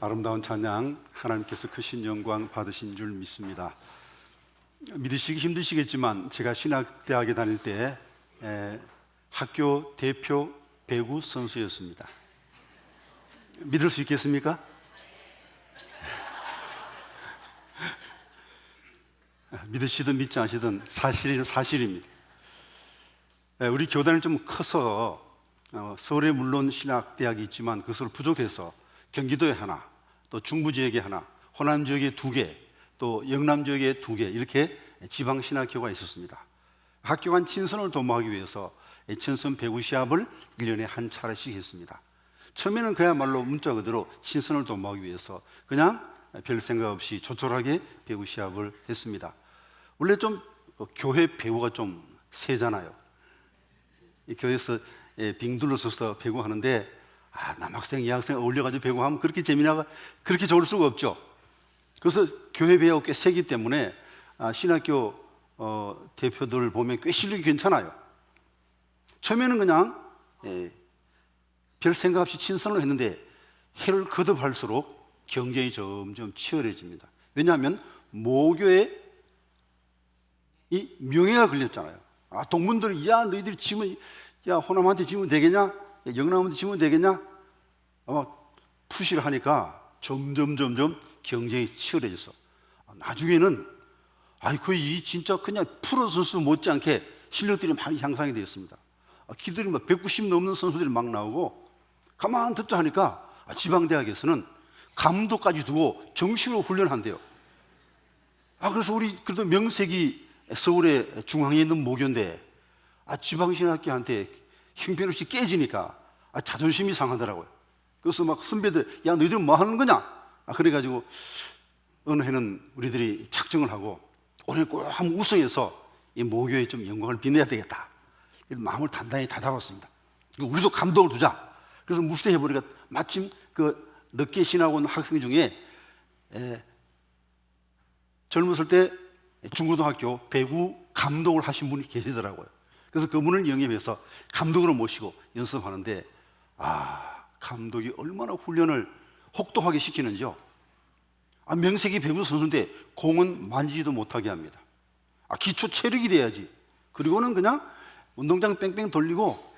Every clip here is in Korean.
아름다운 찬양, 하나님께서 크신 영광 받으신 줄 믿습니다. 믿으시기 힘드시겠지만 제가 신학대학에 다닐 때 학교 대표 배구 선수였습니다. 믿을 수 있겠습니까? 믿으시든 믿지 않으시든 사실입니다. 우리 교단이 좀 커서 서울에 물론 신학대학이 있지만 그것으로 부족해서 경기도에 하나, 또 중부 지역에 하나, 호남 지역에 2개, 또 영남 지역에 2개 이렇게 지방 신학교가 있었습니다. 학교 간 친선을 도모하기 위해서 친선 배구 시합을 1년에 한 차례씩 했습니다. 처음에는 그야말로 문자 그대로 친선을 도모하기 위해서 그냥 별 생각 없이 조촐하게 배구 시합을 했습니다. 원래 좀 교회 배구가 좀 세잖아요. 이 교회에서 빙 둘러서서 배구하는데 남학생, 여학생 어울려가지고 배구하면 그렇게 재미나가 그렇게 좋을 수가 없죠. 그래서 교회 배구가 꽤 세기 때문에 신학교 대표들을 보면 꽤 실력이 괜찮아요. 처음에는 그냥 별 생각 없이 친선을 했는데 해를 거듭할수록 경쟁이 점점 치열해집니다. 왜냐하면 모교에 이 명예가 걸렸잖아요. 동문들이 너희들이 지면 호남한테 지면 되겠냐? 영남한테 지면 되겠냐? 아마 푸시를 하니까 점점 경쟁이 치열해졌어. 나중에는 거의 진짜 그냥 프로 선수 못지않게 실력들이 많이 향상이 되었습니다. 기들이 막 190 넘는 선수들이 막 나오고 가만 듣자 하니까 지방대학에서는 감독까지 두고 정식으로 훈련한대요. 그래서 우리 그래도 명색이 서울의 중앙에 있는 모교인데 지방신학교한테 형편없이 깨지니까 자존심이 상하더라고요. 그래서 막 선배들 너희들은 뭐 하는 거냐? 그래가지고 어느 해는 우리들이 작정을 하고 올해 꼭 한번 우승해서 이 모교에 좀 영광을 빛내야 되겠다. 마음을 단단히 다잡았습니다. 우리도 감독을 두자. 그래서 무슨 해보니까 마침 그 늦게 신학 온 학생 중에 젊었을 때 중고등학교 배구 감독을 하신 분이 계시더라고요. 그래서 그분을 영입해서 감독으로 모시고 연습하는데 감독이 얼마나 훈련을 혹독하게 시키는지요. 명색이 배구 선수인데 공은 만지지도 못하게 합니다. 기초 체력이 돼야지. 그리고는 그냥 운동장 뺑뺑 돌리고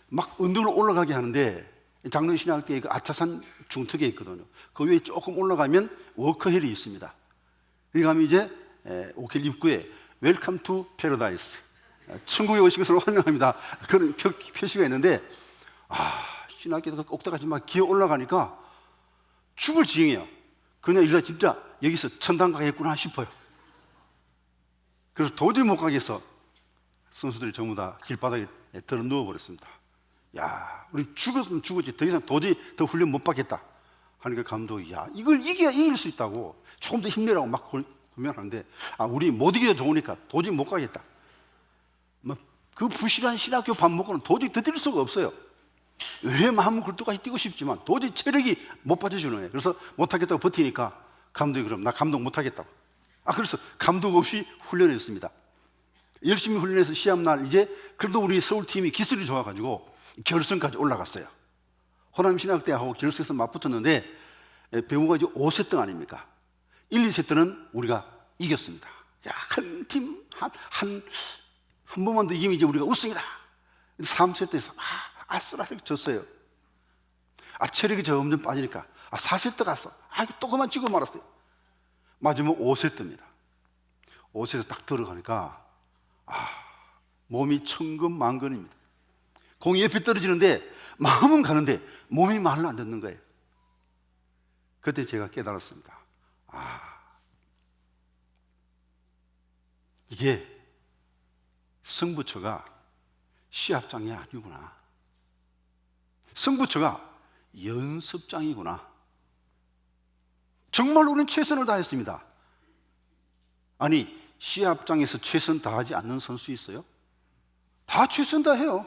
막 언덕을 올라가게 하는데 장로신학교에 그 아차산 중턱에 있거든요. 그 위에 조금 올라가면 워커힐이 있습니다. 여기 가면 이제 오켈 입구에 웰컴 투 패러다이스, 천국에 오신 것을 환영합니다. 그런 표시가 있는데 신학교에서 꼭대기까지 막 기어 올라가니까 죽을 지경이에요. 그냥 이러다 진짜 여기서 천당 가겠구나 싶어요. 그래서 도저히 못 가겠어 선수들이 전부 다 길바닥에 들어 누워버렸습니다. 우리 죽었으면 죽었지 더 이상 도저히 더 훈련 못 받겠다 하니까 감독이 이걸 이겨야 이길 수 있다고 조금 더 힘내라고 막 고민하는데 우리 못 이겨도 좋으니까 도저히 못 가겠다. 그 부실한 신학교 밥 먹고는 도저히 더 뛸 수가 없어요. 왜 마음은 굴뚝까지 뛰고 싶지만 도저히 체력이 못 받쳐주는 거예요. 그래서 못하겠다고 버티니까 감독이 그럼 나 감독 못하겠다고. 그래서 감독 없이 훈련했습니다. 열심히 훈련해서 시합날 이제 그래도 우리 서울팀이 기술이 좋아가지고 결승까지 올라갔어요. 호남신학대하고 결승에서 맞붙었는데 배구가 이제 5세트 아닙니까? 1, 2세트는 우리가 이겼습니다. 한 팀 한 번만 더 이기면 이제 우리가 우승이다. 3세트에서 아슬아슬 졌어요. 체력이 점점 빠지니까 4세트 갔어. 또 그만 지고 말았어요. 마지막 5세트입니다. 5세트 딱 들어가니까 몸이 천근만근입니다. 공이 옆에 떨어지는데 마음은 가는데 몸이 말을 안 듣는 거예요. 그때 제가 깨달았습니다. 이게 승부처가 시합장이 아니구나. 승부처가 연습장이구나. 정말 우리는 최선을 다했습니다. 시합장에서 최선 다하지 않는 선수 있어요? 다 최선 다해요.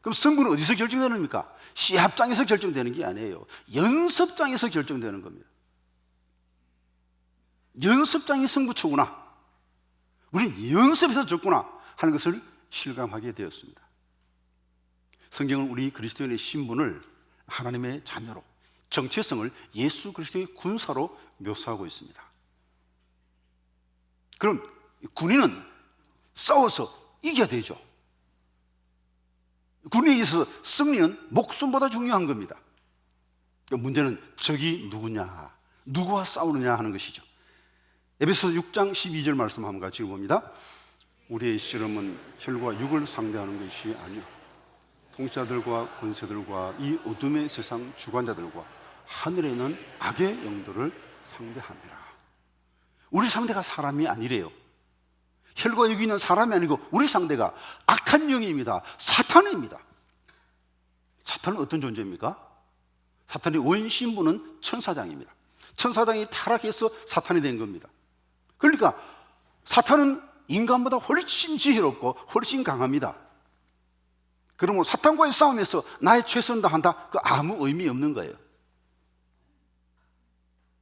그럼 승부는 어디서 결정되는 겁니까? 시합장에서 결정되는 게 아니에요. 연습장에서 결정되는 겁니다. 연습장이 승부처구나. 우린 연습해서 졌구나 하는 것을 실감하게 되었습니다. 성경은 우리 그리스도인의 신분을 하나님의 자녀로 정체성을 예수 그리스도의 군사로 묘사하고 있습니다. 그럼 군인은 싸워서 이겨야 되죠. 군인에 있어서 승리는 목숨보다 중요한 겁니다. 문제는 적이 누구냐, 누구와 싸우느냐 하는 것이죠. 에베소서 6장 12절 말씀 한번 같이 읽어봅니다. 우리의 씨름은 혈과 육을 상대하는 것이 아니요 통치자들과 권세들과 이 어둠의 세상 주관자들과 하늘에 있는 악의 영들을 상대합니다. 우리 상대가 사람이 아니래요. 혈과 육이 있는 사람이 아니고 우리 상대가 악한 영입니다. 사탄입니다. 사탄은 어떤 존재입니까? 사탄의 원신부는 천사장입니다. 천사장이 타락해서 사탄이 된 겁니다. 그러니까 사탄은 인간보다 훨씬 지혜롭고 훨씬 강합니다. 그러므로 사탄과의 싸움에서 나의 최선을 다한다, 그 아무 의미 없는 거예요.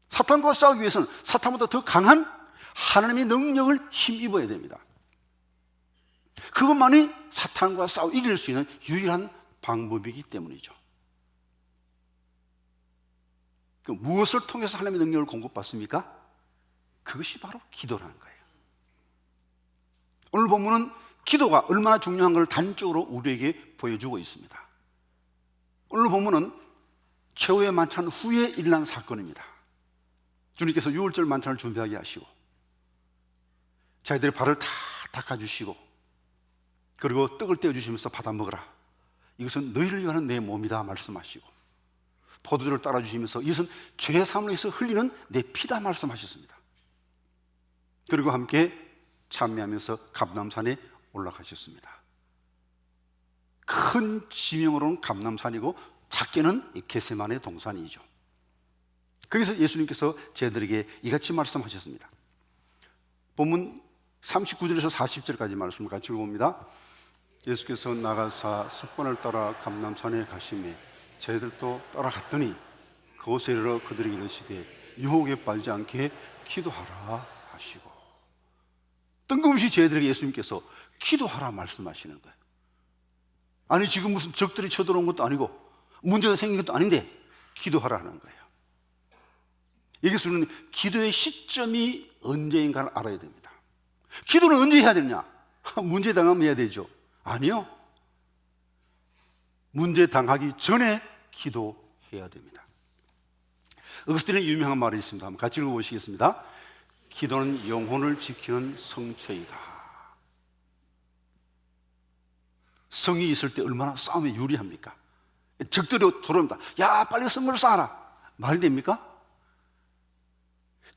사탄과 싸우기 위해서는 사탄보다 더 강한 하나님의 능력을 힘입어야 됩니다. 그것만이 사탄과 싸워 이길 수 있는 유일한 방법이기 때문이죠. 무엇을 통해서 하나님의 능력을 공급받습니까? 그것이 바로 기도라는 거예요. 오늘 본문은 기도가 얼마나 중요한 걸 단적으로 우리에게 보여주고 있습니다. 오늘 본문은 최후의 만찬 후에 일어난 사건입니다. 주님께서 유월절 만찬을 준비하게 하시고 자기들의 발을 다 닦아주시고 그리고 떡을 떼어주시면서 받아 먹으라, 이것은 너희를 위한 내 몸이다 말씀하시고 포도주를 따라주시면서 이것은 죄 사함으로 해서 흘리는 내 피다 말씀하셨습니다. 그리고 함께 찬미하면서 감람산에 올라가셨습니다. 큰 지명으로는 감람산이고 작게는 겟세마네 동산이죠. 거기서 예수님께서 저희들에게 이같이 말씀하셨습니다. 본문 39절에서 40절까지 말씀을 같이 읽어봅니다. 예수께서 나가사 습관을 따라 감람산에 가시매 저희들도 따라갔더니 그곳에 이르러 그들에게 이르시되 유혹에 빠지지 않게 기도하라 하시고, 뜬금없이 저희들에게 예수님께서 기도하라 말씀하시는 거예요. 아니 지금 무슨 적들이 쳐들어온 것도 아니고 문제가 생긴 것도 아닌데 기도하라 하는 거예요. 여기서 우리는 기도의 시점이 언제인가를 알아야 됩니다. 기도는 언제 해야 되느냐? 문제 당하면 해야 되죠. 아니요, 문제 당하기 전에 기도해야 됩니다. 어거스틴의 유명한 말이 있습니다. 한번 같이 읽어보시겠습니다. 기도는 영혼을 지키는 성체이다. 성이 있을 때 얼마나 싸움에 유리합니까? 적들이 들어옵니다. 야 빨리 성을 쌓아라, 말이 됩니까?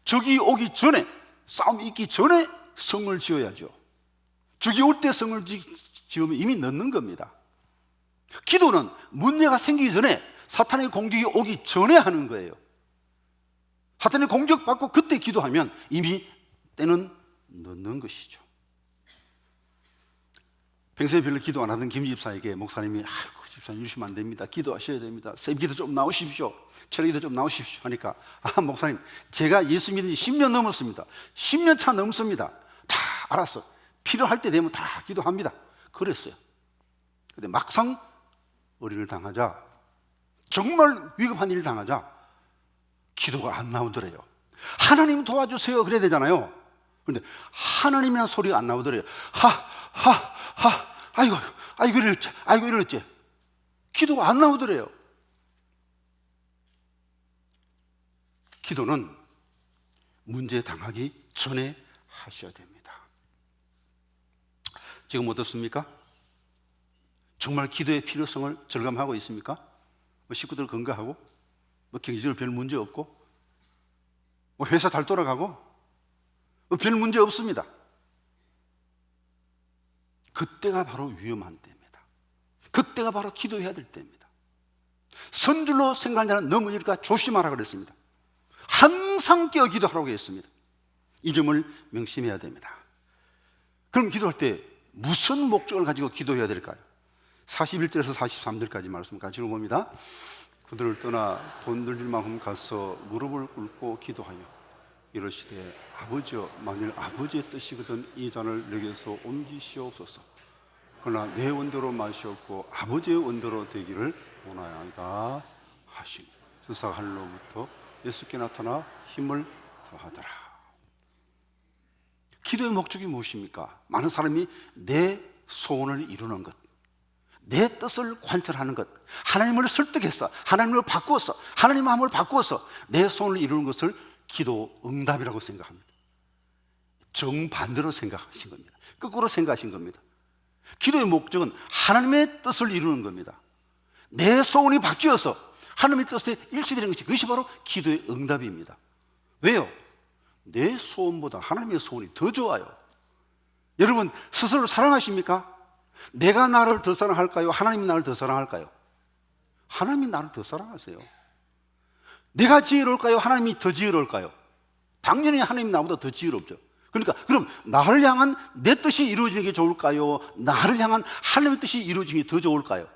적이 오기 전에, 싸움이 있기 전에 성을 지어야죠. 적이 올 때 성을 지으면 이미 늦는 겁니다. 기도는 문제가 생기기 전에, 사탄의 공격이 오기 전에 하는 거예요. 사탄의 공격받고 그때 기도하면 이미 때는 늦는 것이죠. 평소에 별로 기도 안 하던 김 집사에게 목사님이 아이고 집사님 이러시면 안 됩니다, 기도하셔야 됩니다, 새기도 좀 나오십시오, 철기도 좀 나오십시오 하니까, 아 목사님 제가 예수 믿은 지 10년 넘었습니다, 10년 차 넘습니다, 다 알았어, 필요할 때 되면 다 기도합니다 그랬어요. 근데 막상 어린을 당하자, 정말 위급한 일을 당하자 기도가 안 나오더래요. 하나님 도와주세요 그래야 되잖아요. 그런데 하나님이라는 소리가 안 나오더래요. 아이고 이랬지. 기도가 안 나오더래요. 기도는 문제 당하기 전에 하셔야 됩니다. 지금 어떻습니까? 정말 기도의 필요성을 절감하고 있습니까? 식구들 건강하고, 경제적으로 별 문제 없고, 회사 잘 돌아가고, 별 문제 없습니다. 그때가 바로 위험한 때입니다. 그때가 바로 기도해야 될 때입니다. 선줄로 생각하는 자는 넘어질까 조심하라 그랬습니다. 항상 깨어 기도하라고 했습니다. 이 점을 명심해야 됩니다. 그럼 기도할 때 무슨 목적을 가지고 기도해야 될까요? 41절에서 43절까지 말씀 같이 읽어봅니다. 그들을 떠나 돈 들릴 만큼 가서 무릎을 꿇고 기도하여 이르시되 아버지여, 만일 아버지의 뜻이거든 이 잔을 내게서 옮기시옵소서. 그러나 내 원대로 마시옵고 아버지의 원대로 되기를 원하나이다 하시니. 천사가 하늘로부터 예수께 나타나 힘을 더하더라. 기도의 목적이 무엇입니까? 많은 사람이 내 소원을 이루는 것, 내 뜻을 관철하는 것, 하나님을 설득해서, 하나님을 바꾸어서, 하나님 마음을 바꾸어서 내 소원을 이루는 것을 기도 응답이라고 생각합니다. 정반대로 생각하신 겁니다. 거꾸로 생각하신 겁니다. 기도의 목적은 하나님의 뜻을 이루는 겁니다. 내 소원이 바뀌어서 하나님의 뜻에 일치되는 것이, 그것이 바로 기도의 응답입니다. 왜요? 내 소원보다 하나님의 소원이 더 좋아요. 여러분 스스로 사랑하십니까? 내가 나를 더 사랑할까요? 하나님이 나를 더 사랑할까요? 하나님이 나를 더 사랑하세요. 내가 지혜로울까요? 하나님이 더 지혜로울까요? 당연히 하나님이 나보다 더 지혜롭죠. 그러니까 그럼 나를 향한 내 뜻이 이루어지는 게 좋을까요? 나를 향한 하나님의 뜻이 이루어지는 게 더 좋을까요?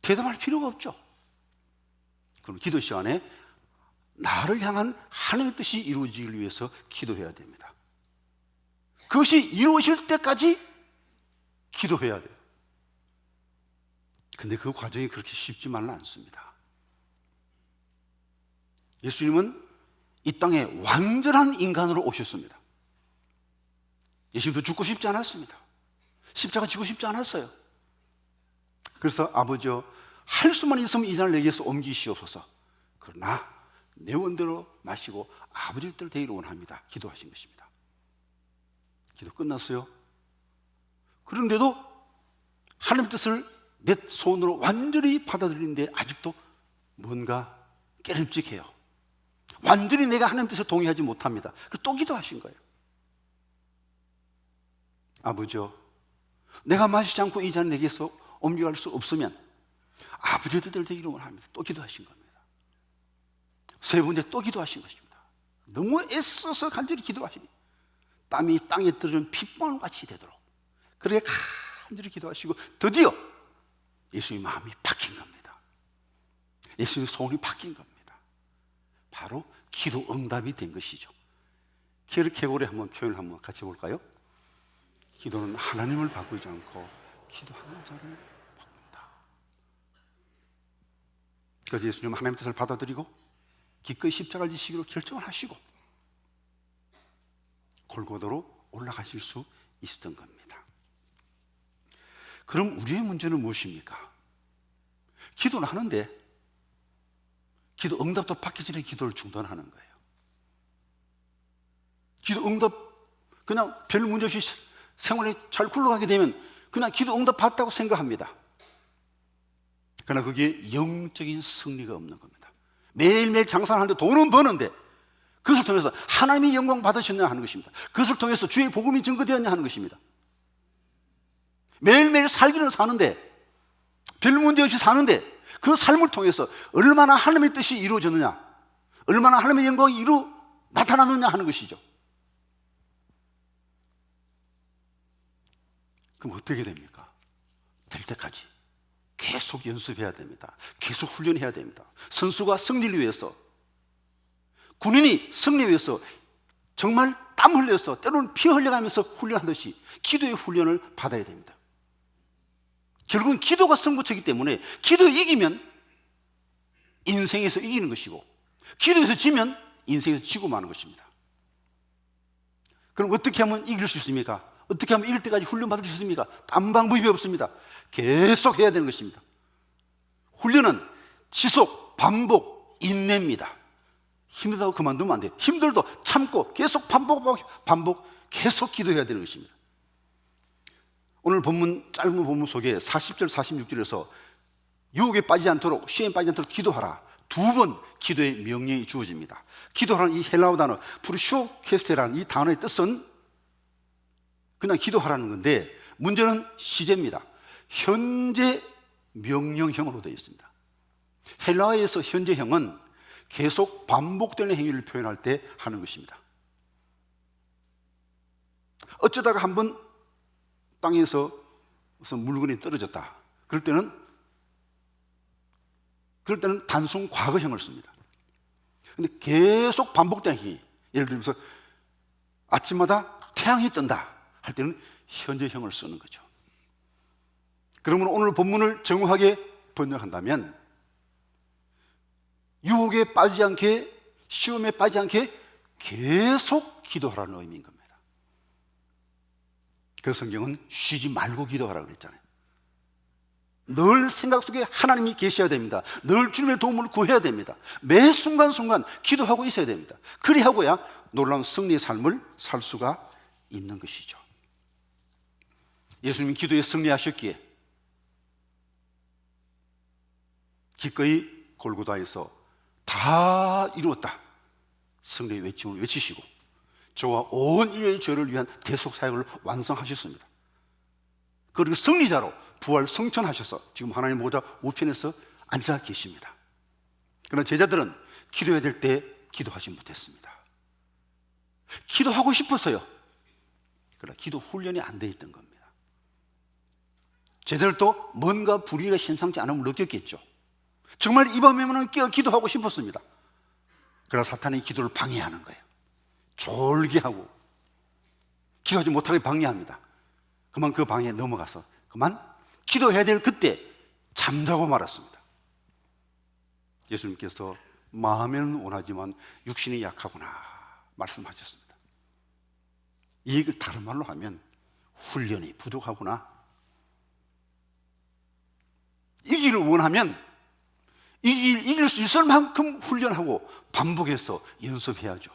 대답할 필요가 없죠. 그럼 기도 시간에 나를 향한 하나님의 뜻이 이루어지기 위해서 기도해야 됩니다. 그것이 이루어질 때까지 기도해야 돼요. 근데 그 과정이 그렇게 쉽지만은 않습니다. 예수님은 이 땅에 완전한 인간으로 오셨습니다. 예수님도 죽고 싶지 않았습니다. 십자가 지고 싶지 않았어요. 그래서 아버지여, 할 수만 있으면 이 잔을 내게서 옮기시옵소서. 그러나 내 원대로 마시고 아버지 뜻대로 되기를 원합니다. 기도하신 것입니다. 기도 끝났어요. 그런데도 하나님의 뜻을 내 손으로 완전히 받아들이는데 아직도 뭔가 깨름직해요. 완전히 내가 하나님 뜻에 동의하지 못합니다. 그래서 또 기도하신 거예요. 아버지여, 내가 마시지 않고 이 잔을 내게서 옮겨갈 수 없으면 아버지의 뜻대로 되기를 원합니다. 또 기도하신 겁니다. 세 번째 또 기도하신 것입니다. 너무 애써서 간절히 기도하시니 땀이 땅에 떨어진 핏방울 같이 되도록 그렇게 간절히 기도하시고 드디어 예수의 마음이 바뀐 겁니다. 예수의 소원이 바뀐 겁니다. 바로 기도 응답이 된 것이죠. 기르케고르의 한번 표현을 한번 같이 볼까요? 기도는 하나님을 바꾸지 않고 기도하는 자를 바꾼다. 그래서 예수님은 하나님의 뜻을 받아들이고 기꺼이 십자가를 지시기로 결정을 하시고 골고다로 올라가실 수 있었던 겁니다. 그럼 우리의 문제는 무엇입니까? 기도는 하는데 기도 응답도 받기 전에 기도를 중단하는 거예요. 기도 응답 그냥 별 문제 없이 생활이 잘 굴러가게 되면 그냥 기도 응답 받다고 생각합니다. 그러나 그게 영적인 승리가 없는 겁니다. 매일매일 장사하는데 돈은 버는데 그것을 통해서 하나님이 영광 받으셨냐 하는 것입니다. 그것을 통해서 주의 복음이 증거되었냐 하는 것입니다. 매일매일 살기는 사는데 별 문제 없이 사는데 그 삶을 통해서 얼마나 하나님의 뜻이 이루어졌느냐, 얼마나 하나님의 영광이 나타나느냐 하는 것이죠. 그럼 어떻게 됩니까? 될 때까지 계속 연습해야 됩니다. 계속 훈련해야 됩니다. 선수가 승리를 위해서, 군인이 승리를 위해서 정말 땀 흘려서 때로는 피 흘려가면서 훈련하듯이 기도의 훈련을 받아야 됩니다. 결국은 기도가 승부처이기 때문에 기도에 이기면 인생에서 이기는 것이고 기도에서 지면 인생에서 지고 마는 것입니다. 그럼 어떻게 하면 이길 수 있습니까? 어떻게 하면 이길 때까지 훈련받을 수 있습니까? 딴 방법이 없습니다. 계속 해야 되는 것입니다. 훈련은 지속, 반복, 인내입니다. 힘들다고 그만두면 안 돼요. 힘들도 참고 계속 반복 계속 기도해야 되는 것입니다. 오늘 본문, 짧은 본문 속에 40절 46절에서 유혹에 빠지지 않도록, 시험에 빠지지 않도록 기도하라, 두 번 기도의 명령이 주어집니다. 기도하라는 이 헬라어 단어 프루쇼케스테라는 이 단어의 뜻은 그냥 기도하라는 건데 문제는 시제입니다. 현재 명령형으로 되어 있습니다. 헬라어에서 현재형은 계속 반복되는 행위를 표현할 때 하는 것입니다. 어쩌다가 한번 땅에서 무슨 물건이 떨어졌다. 그럴 때는 단순 과거형을 씁니다. 근데 계속 반복되는 행위, 예를 들면서 아침마다 태양이 뜬다 할 때는 현재형을 쓰는 거죠. 그러면 오늘 본문을 정확하게 번역한다면 유혹에 빠지지 않게, 시험에 빠지지 않게 계속 기도하라는 의미인 겁니다. 그래서 성경은 쉬지 말고 기도하라고 그랬잖아요. 늘 생각 속에 하나님이 계셔야 됩니다. 늘 주님의 도움을 구해야 됩니다. 매 순간순간 기도하고 있어야 됩니다. 그리하고야 놀라운 승리의 삶을 살 수가 있는 것이죠. 예수님이 기도에 승리하셨기에 기꺼이 골고다에서 다 이루었다 승리의 외침을 외치시고 저와 온 인류의 죄를 위한 대속 사역을 완성하셨습니다. 그리고 승리자로 부활 승천하셔서 지금 하나님 보좌 우편에서 앉아 계십니다. 그러나 제자들은 기도해야 될 때 기도하지 못했습니다. 기도하고 싶었어요. 그러나 기도 훈련이 안 돼 있던 겁니다. 제자들도 뭔가 불의가 심상치 않음을 느꼈겠죠. 정말 이 밤에는 깨어 기도하고 싶었습니다. 그러나 사탄이 기도를 방해하는 거예요. 졸게 하고 기도하지 못하게 방해합니다. 그만 그 방해에 넘어가서 그만 기도해야 될 그때 잠자고 말았습니다. 예수님께서 마음에는 원하지만 육신이 약하구나 말씀하셨습니다. 이 얘기를 다른 말로 하면 훈련이 부족하구나. 이기를 원하면 이길 수 있을 만큼 훈련하고 반복해서 연습해야죠.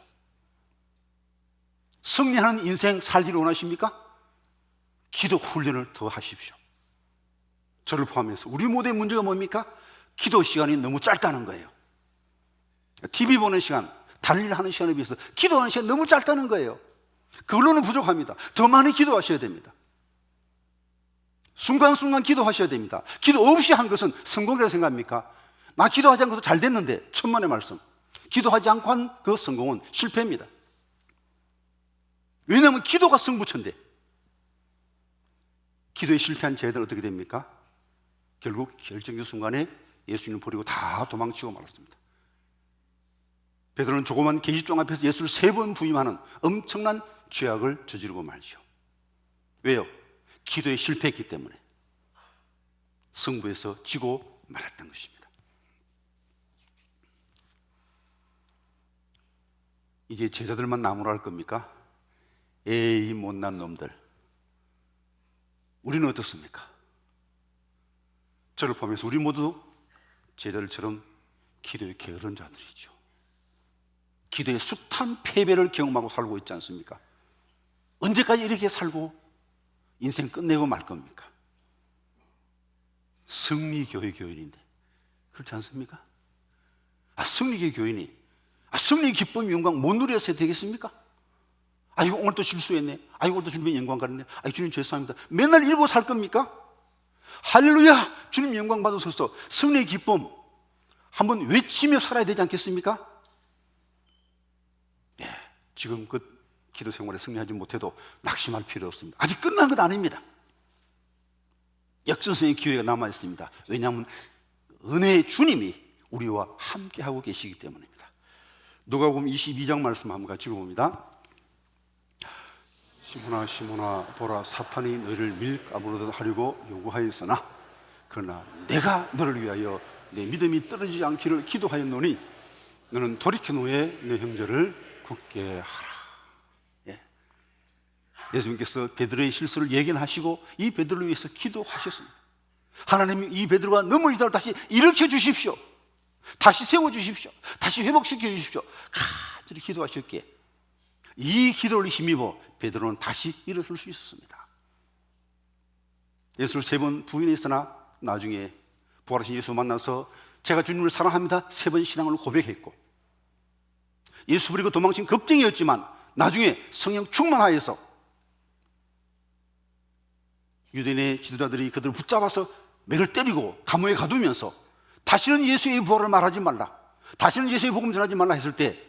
승리하는 인생 살기를 원하십니까? 기도 훈련을 더 하십시오. 저를 포함해서 우리 모두의 문제가 뭡니까? 기도 시간이 너무 짧다는 거예요. TV 보는 시간, 다른 일 하는 시간에 비해서 기도하는 시간이 너무 짧다는 거예요. 그걸로는 부족합니다. 더 많이 기도하셔야 됩니다. 순간순간 기도하셔야 됩니다. 기도 없이 한 것은 성공이라고 생각합니까? 나 기도하지 않고도 잘 됐는데, 천만의 말씀. 기도하지 않고 한 그 성공은 실패입니다. 왜냐하면 기도가 승부처인데, 기도에 실패한 제자들은 어떻게 됩니까? 결국 결정적 순간에 예수님을 버리고 다 도망치고 말았습니다. 베드로는 조그만 계집종 앞에서 예수를 3번 부임하는 엄청난 죄악을 저지르고 말죠. 왜요? 기도에 실패했기 때문에 승부에서 지고 말았던 것입니다. 이제 제자들만 나무라 할 겁니까? 에이 못난 놈들. 우리는 어떻습니까? 저를 포함해서 우리 모두 제자들처럼 기도에 게으른 자들이죠. 기도의 숱한 패배를 경험하고 살고 있지 않습니까? 언제까지 이렇게 살고 인생 끝내고 말 겁니까? 승리교회 교인인데 그렇지 않습니까? 승리교회 교인이 승리의 기쁨 영광 못 누려서 되겠습니까? 아이고 오늘 또 실수했네. 아이고 오늘 또 주님의 영광 가렸네. 아이고 주님 죄송합니다. 맨날 이러고 살 겁니까? 할렐루야 주님 영광 받으소서. 승리의 기쁨 한번 외치며 살아야 되지 않겠습니까? 네, 지금 그 기도 생활에 승리하지 못해도 낙심할 필요 없습니다. 아직 끝난 것 아닙니다. 역전승의 기회가 남아 있습니다. 왜냐하면 은혜의 주님이 우리와 함께하고 계시기 때문입니다. 누가복음 22장 말씀 한번 같이 읽어봅니다. 시몬아 시몬아 보라 사탄이 너희를 밀가부르듯 하려고 요구하였으나 그러나 내가 너를 위하여 내 믿음이 떨어지지 않기를 기도하였노니 너는 돌이킨 후에 내 형제를 굳게 하라. 예. 예수님께서 베드로의 실수를 예견하시고 이 베드로를 위해서 기도하셨습니다. 하나님이 이 베드로가 넘어지도록 다시 일으켜 주십시오. 다시 세워주십시오. 다시 회복시켜 주십시오. 간절히 기도하셨기에 이 기도를 힘입어 베드로는 다시 일어설 수 있었습니다. 예수를 3번 부인했으나 나중에 부활하신 예수 만나서 제가 주님을 사랑합니다 3번 신앙을 고백했고 예수 버리고 도망친 겁쟁이였지만 나중에 성령 충만하여서 유대인의 지도자들이 그들을 붙잡아서 매를 때리고 감옥에 가두면서 다시는 예수의 부활을 말하지 말라, 다시는 예수의 복음 전하지 말라 했을 때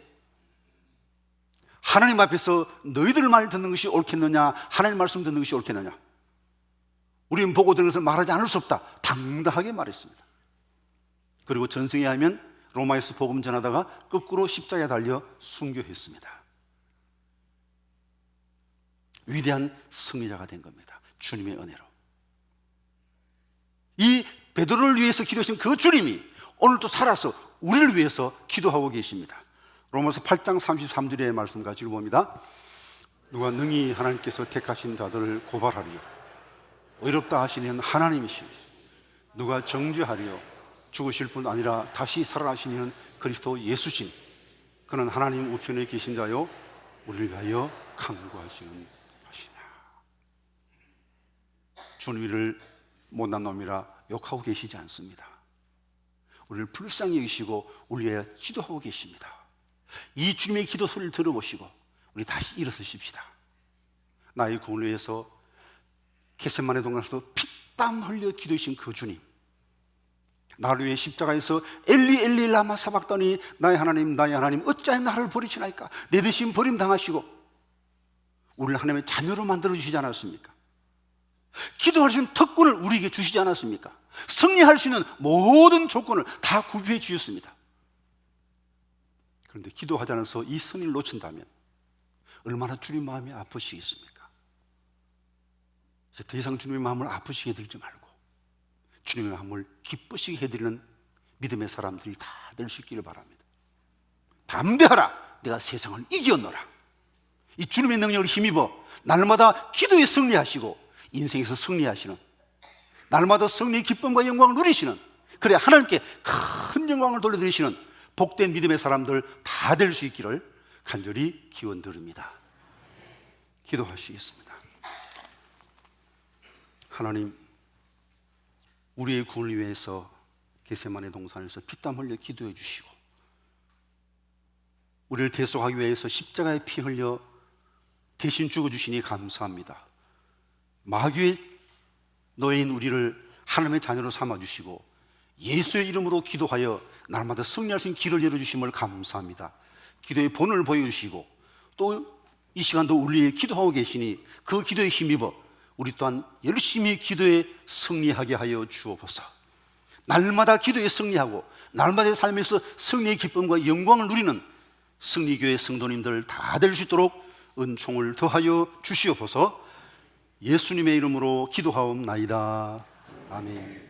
하나님 앞에서 너희들 말 듣는 것이 옳겠느냐 하나님 말씀 듣는 것이 옳겠느냐, 우리는 보고 들은 것을 말하지 않을 수 없다 당당하게 말했습니다. 그리고 전승에 하면 로마에서 복음 전하다가 거꾸로 십자가에 달려 순교했습니다. 위대한 승리자가 된 겁니다. 주님의 은혜로. 이 베드로를 위해서 기도하신 그 주님이 오늘도 살아서 우리를 위해서 기도하고 계십니다. 로마서 8장 33절의 말씀 가지고 봅니다. 누가 능히 하나님께서 택하신 자들을 고발하리요, 의롭다 하시는 하나님이시니 누가 정죄하리요, 죽으실 뿐 아니라 다시 살아나시는 그리스도 예수시니 그는 하나님 우편에 계신 자요 우리를 위하여 간구하시는 것이냐. 주는 우리를 못난 놈이라 욕하고 계시지 않습니다. 우리를 불쌍히 여기시고 우리 위해 기도하고 계십니다. 이 주님의 기도 소리를 들어보시고 우리 다시 일어서십시다. 나의 구원을 위해서 겟세마네 동산에서 피땀 흘려 기도하신 그 주님, 나를 위해 십자가에서 엘리 엘리 라마 사박다니 나의 하나님 어찌하여 나를 버리시나이까, 내 대신 버림당하시고 우리를 하나님의 자녀로 만들어 주시지 않았습니까? 기도할 수 있는 특권을 우리에게 주시지 않았습니까? 승리할 수 있는 모든 조건을 다 구비해 주셨습니다. 그런데 기도하지 않아서 이 승리를 놓친다면 얼마나 주님 마음이 아프시겠습니까? 이제 더 이상 주님의 마음을 아프시게 해드리지 말고 주님의 마음을 기쁘시게 해드리는 믿음의 사람들이 다 될 수 있기를 바랍니다. 담대하라, 내가 세상을 이겼노라. 이 주님의 능력을 힘입어 날마다 기도에 승리하시고 인생에서 승리하시는, 날마다 승리의 기쁨과 영광을 누리시는, 그래 하나님께 큰 영광을 돌려드리시는 복된 믿음의 사람들 다 될 수 있기를 간절히 기원드립니다. 기도하시겠습니다. 하나님, 우리의 구원을 위해서 겟세마네 동산에서 피땀 흘려 기도해 주시고 우리를 대속하기 위해서 십자가에 피 흘려 대신 죽어주시니 감사합니다. 마귀의 노예인 우리를 하나님의 자녀로 삼아주시고 예수의 이름으로 기도하여 날마다 승리할 수 있는 길을 열어주심을 감사합니다. 기도의 본을 보여주시고 또 이 시간도 우리의 기도하고 계시니 그 기도에 힘입어 우리 또한 열심히 기도에 승리하게 하여 주옵소서. 날마다 기도에 승리하고 날마다의 삶에서 승리의 기쁨과 영광을 누리는 승리교회 성도님들 다 될 수 있도록 은총을 더하여 주시옵소서. 예수님의 이름으로 기도하옵나이다. 아멘.